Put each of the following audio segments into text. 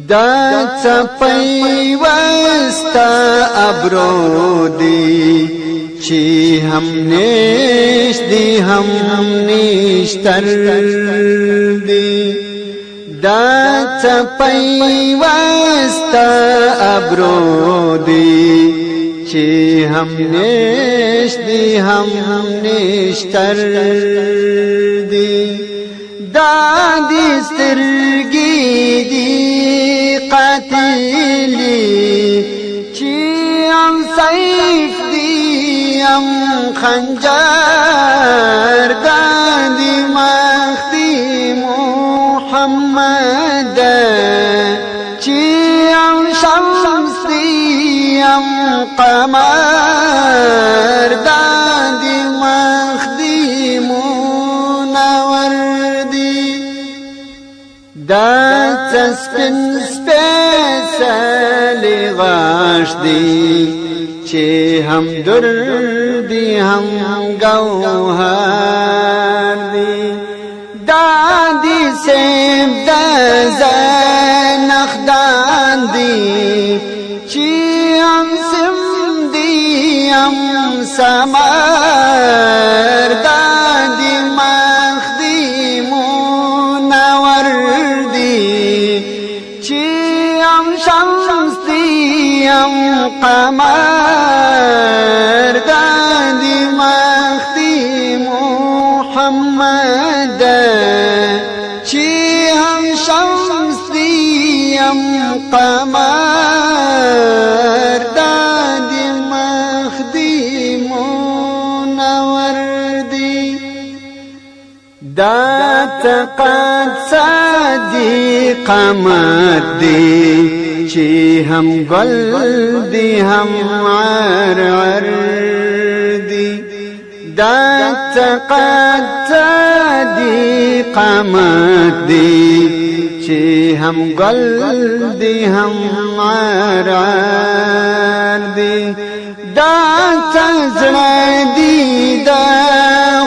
دا څپې وستا ابرو دی چې هم نشدي هم نشتر دی دا څپې وستا ابرو دی چې هم نشدي هم نشتر دی دا دې سترګې دي قاتلي چې هم سيف دي هم خنجر دا دې مخ دي محمد چې هم شمس دي هم قمر دا دې مخ دي منور دي دا سپین سپیڅلی غاښ دی چې هم در دی هم ګوهر دی دا دی سیب د زنخدان دی چې هم سم دی هم سمر دا دی مخ دی منور دی چې هم شمس دی هم قمر دا دی مخ دی محمد چې هم شمس دی هم قمر دا دی مخ دی منور دی دا تقد صدیق قمر دی چې هم گل دی هم عرعر دی دا تقد صدیق قمر دی چې هم گل دی هم عرعر دی دا تزړه دی دا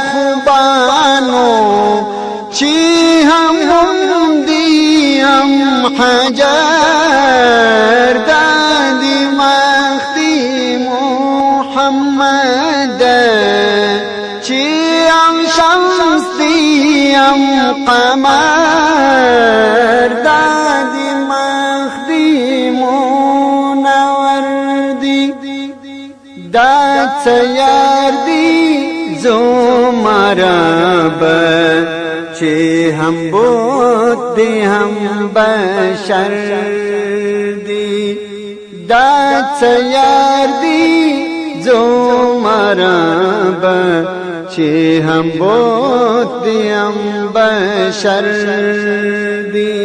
خوبانو چې هم دی هم حجر دا دی مخ دی محمد چې هم شمس دی هم قمر دا دی مخ دی منور دی دا څیار دی زمرب چې هم بوت دی هم بشر دی دا څیار دی زمرب چې هم بوت دی هم بشر دی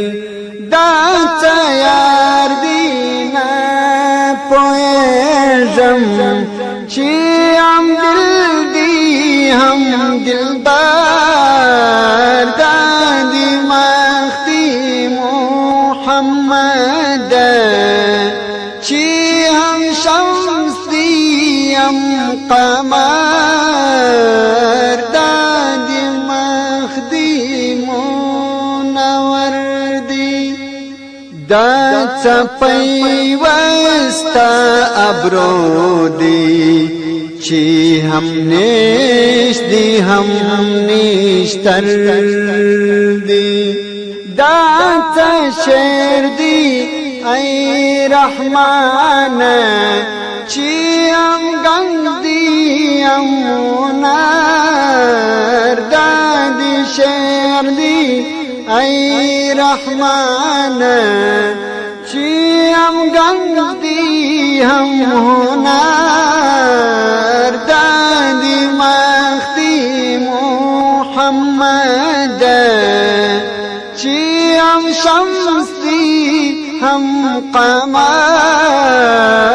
دا څیار دی نه پوهېږم چې هم دل دی هم دلبر دا دی مخ دی محمد چې هم شمس دی هم قمر دا دی مخ دی منور دی دا څپې وستا ابرو دی چې هم نشدي هم نشتر دی دا شعر دی ای رحمان چې هم گنج دی هم منر دا دی شعر دی ای رحمان چې هم گنج دی هم هنر دا دی مخ دی محمد چې هم شمس دی هم قمر